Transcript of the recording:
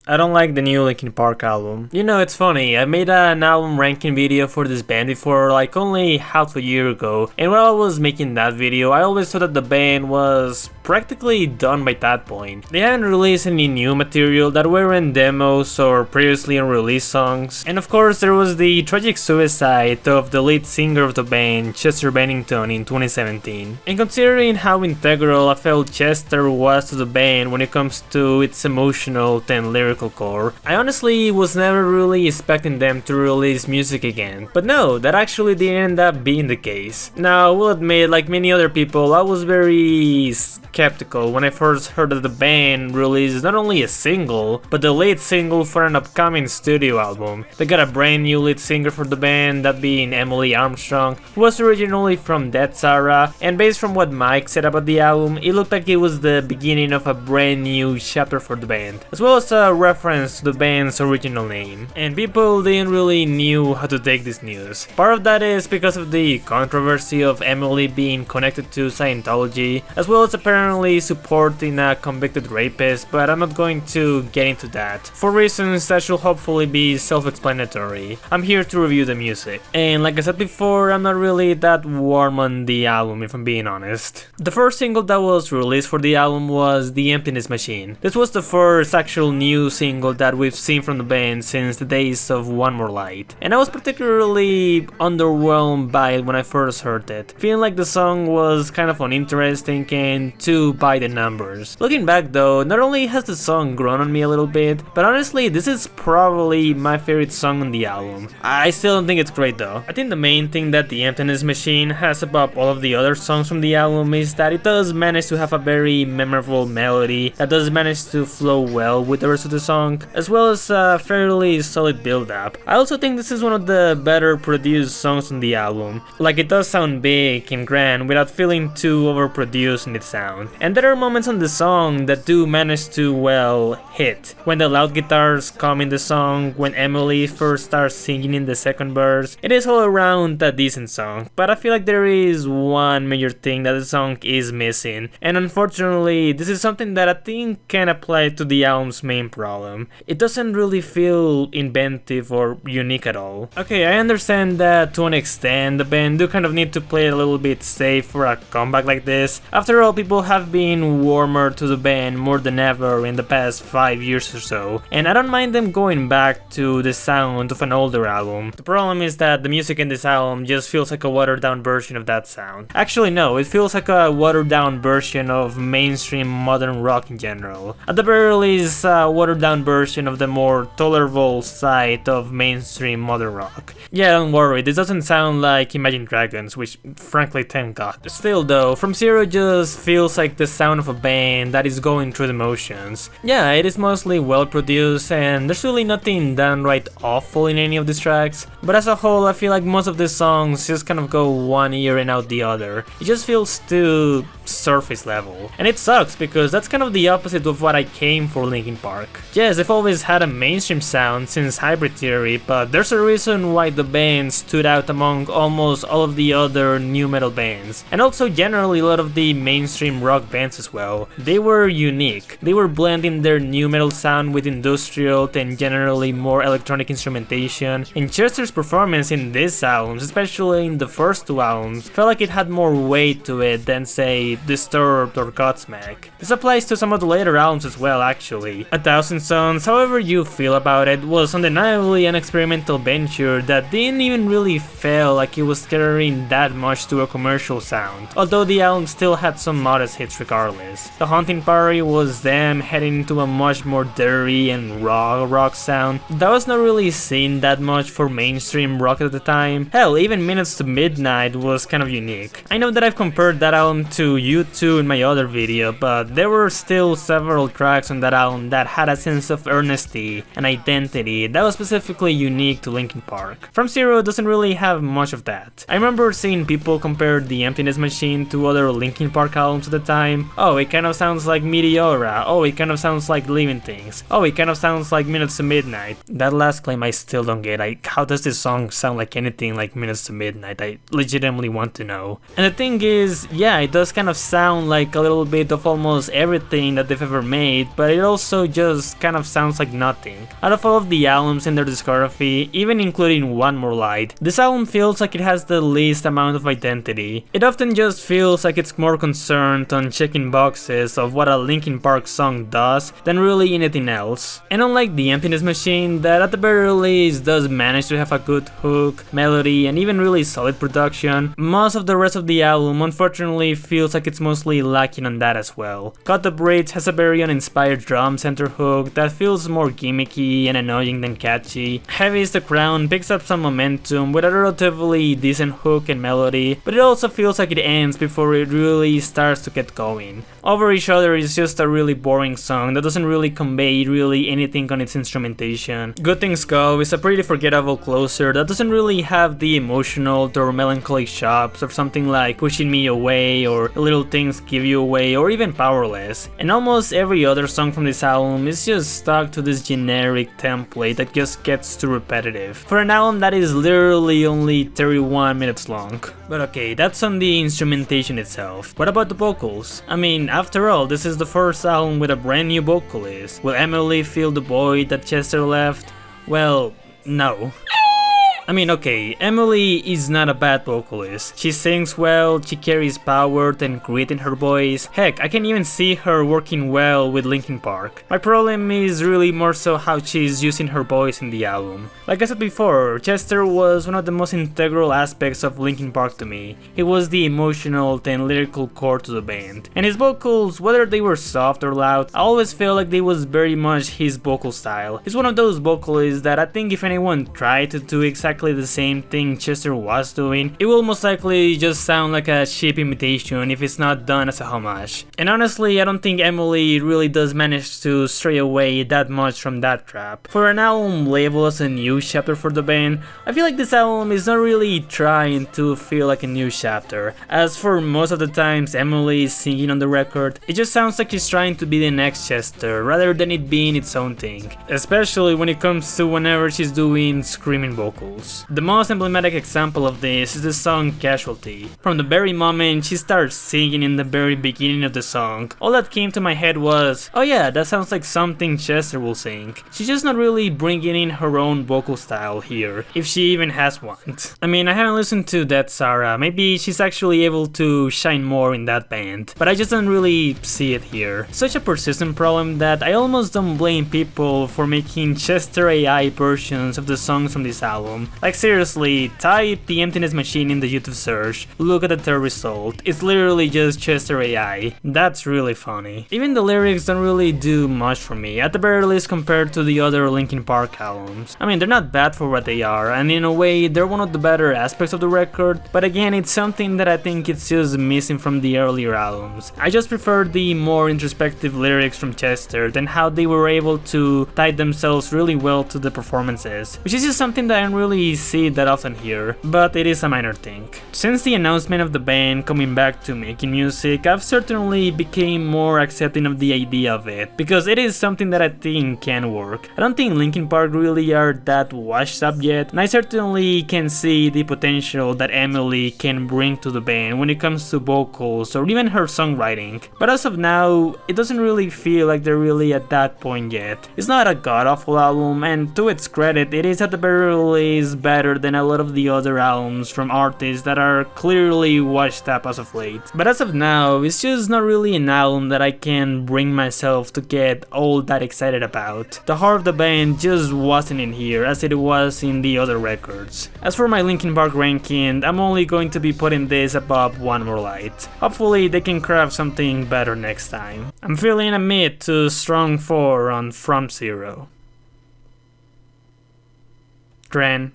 I don't like the new Linkin Park album. You know, it's funny, I made an album ranking video for this band before like only half a year ago, and while I was making that video, I always thought that the band was practically done by that point. They hadn't released any new material that weren't demos or previously unreleased songs, and of course there was the tragic suicide of the lead singer of the band, Chester Bennington, in 2017. And considering how integral I felt Chester was to the band when it comes to its emotional and lyrical core, I honestly was never really expecting them to release music again. But no, that actually didn't end up being the case. Now, I will admit, like many other people, I was very skeptical when I first heard that the band released not only a single, but the lead single for an upcoming studio album. They got a brand new lead singer for the band, that being Emily Armstrong, who was originally from Dead Sarah, and based from what Mike said about the album, it looked like it was the beginning of a brand new chapter for the band, as well as a reference to the band's original name. And people didn't really knew how to take this news. Part of that is because of the controversy of Emily being connected to Scientology, as well as apparently supporting a convicted rapist, but I'm not going to get into that, for reasons that should hopefully be self-explanatory. I'm here to review the music, and like I said before, I'm not really that warm on the album if I'm being honest. The first single that was released for the album was The Emptiness Machine. This was the first actual new single that we've seen from the band since the days of One More Light, and I was particularly underwhelmed by it when I first heard it, feeling like the song was kind of uninteresting and too by the numbers. Looking back though, not only has the song grown on me a little bit, but honestly this is probably my favorite song on the album. I still don't think it's great though. I think the main thing that The Emptiness Machine has above all of the other songs from the album is that it does manage to have a very memorable melody that does manage to flow well with the rest of the song, as well as a fairly solid build-up. I also think this is one of the better produced songs on the album. Like, it does sound big and grand without feeling too overproduced in its sound. And there are moments on the song that do manage to, well, hit. When the loud guitars come in the song, when Emily first starts singing in the second verse, it is all around a decent song. But I feel like there is one major thing that the song is missing, and unfortunately this is something that I think can apply to the album's main problem. It doesn't really feel inventive or unique at all. Okay, I understand that to an extent the band do kind of need to play a little bit safe for a comeback like this. After all, people have been warmer to the band more than ever in the past 5 years or so, and I don't mind them going back to the sound of an older album. The problem is that the music in this album just feels like a watered down version of that sound. Actually no, it feels like a watered down version of mainstream modern rock in general. At the very least, a watered down version of the more tolerable side of mainstream modern rock. Yeah, don't worry, this doesn't sound like Imagine Dragons, which frankly thank god. Still though, From Zero just feels like the sound of a band that is going through the motions. Yeah, it is mostly well produced and there's really nothing downright awful in any of these tracks, but as a whole I feel like most of the songs just kind of go one ear and out the other. It just feels too surface level. And it sucks because that's kind of the opposite of what I came for Linkin Park. Yes, they've always had a mainstream sound since Hybrid Theory, but there's a reason why the band stood out among almost all of the other new metal bands, and also generally a lot of the mainstream rock bands as well. They were unique. They were blending their new metal sound with industrial and generally more electronic instrumentation, and Chester's performance in these albums, especially in the first two albums, felt like it had more weight to it than say Disturbed or Godsmack. This applies to some of the later albums as well actually. A Thousand Suns, however you feel about it, was undeniably an experimental venture that didn't even really feel like it was catering that much to a commercial sound, although the album still had some modest hits regardless. The Haunting Party was them heading into a much more dirty and raw rock sound that was not really seen that much for mainstream rock at the time. Hell, even Minutes to Midnight was kind of unique. I know that I've compared that album to U2 in my other video, but there were still several tracks on that album that had a sense of earnesty and identity that was specifically unique to Linkin Park. From Zero doesn't really have much of that. I remember seeing people compare The Emptiness Machine to other Linkin Park albums at the time. Oh, it kind of sounds like Meteora. Oh, it kind of sounds like Living Things. Oh, it kind of sounds like Minutes to Midnight. That last claim I still don't get. How does this song sound like anything like Minutes to Midnight? I legitimately want to know. And the thing is, yeah, it does kind of of sound like a little bit of almost everything that they've ever made, but it also just kind of sounds like nothing. Out of all of the albums in their discography, even including One More Light, this album feels like it has the least amount of identity. It often just feels like it's more concerned on checking boxes of what a Linkin Park song does than really anything else. And unlike the Emptiness Machine, that at the very least does manage to have a good hook, melody, and even really solid production, most of the rest of the album unfortunately feels like it's mostly lacking on that as well. Cut the Bridge has a very uninspired drum center hook that feels more gimmicky and annoying than catchy. Heavy is the Crown picks up some momentum with a relatively decent hook and melody, but it also feels like it ends before it really starts to get going. Over Each Other is just a really boring song that doesn't really convey really anything on its instrumentation. Good Things Go is a pretty forgettable closer that doesn't really have the emotional or melancholic chops of something like Pushing Me Away or Little Things Give You Away or even Powerless. And almost every other song from this album is just stuck to this generic template that just gets too repetitive for an album that is literally only 31 minutes long. But okay, that's on the instrumentation itself. What about the vocals? I mean, after all, this is the first album with a brand new vocalist. Will Emily fill the void that Chester left? Well, no. I mean, okay, Emily is not a bad vocalist. She sings well, she carries power and grit in her voice. Heck, I can even see her working well with Linkin Park. My problem is really more so how she's using her voice in the album. Like I said before, Chester was one of the most integral aspects of Linkin Park to me. He was the emotional and lyrical core to the band. And his vocals, whether they were soft or loud, I always felt like they was very much his vocal style. He's one of those vocalists that I think if anyone tried to do exactly the same thing Chester was doing, it will most likely just sound like a cheap imitation if it's not done as a homage. And honestly, I don't think Emily really does manage to stray away that much from that trap. For an album labeled as a new chapter for the band, I feel like this album is not really trying to feel like a new chapter. As for most of the times Emily is singing on the record, it just sounds like she's trying to be the next Chester rather than it being its own thing. Especially when it comes to whenever she's doing screaming vocals. The most emblematic example of this is the song Casualty. From the very moment she starts singing in the very beginning of the song, all that came to my head was, oh yeah, that sounds like something Chester will sing. She's just not really bringing in her own vocal style here, if she even has one. I mean, I haven't listened to Dead Sarah, maybe she's actually able to shine more in that band, but I just don't really see it here. Such a persistent problem that I almost don't blame people for making Chester AI versions of the songs from this album. Like seriously, type The Emptiness Machine in the YouTube search, look at the third result, it's literally just Chester AI. That's really funny. Even the lyrics don't really do much for me, at the very least compared to the other Linkin Park albums. I mean, they're not bad for what they are, and in a way, they're one of the better aspects of the record, but again, it's something that I think it's just missing from the earlier albums. I just prefer the more introspective lyrics from Chester than how they were able to tie themselves really well to the performances, which is just something that I don't really see that often here, but it is a minor thing. Since the announcement of the band coming back to making music, I've certainly became more accepting of the idea of it, because it is something that I think can work. I don't think Linkin Park really are that washed up yet, and I certainly can see the potential that Emily can bring to the band when it comes to vocals or even her songwriting, but as of now, it doesn't really feel like they're really at that point yet. It's not a god-awful album, and to its credit, it is at the very least better than a lot of the other albums from artists that are clearly washed up as of late. But as of now, it's just not really an album that I can bring myself to get all that excited about. The heart of the band just wasn't in here as it was in the other records. As for my Linkin Park ranking, I'm only going to be putting this above One More Light. Hopefully they can craft something better next time. I'm feeling a mid to strong 4 on From Zero. Dren.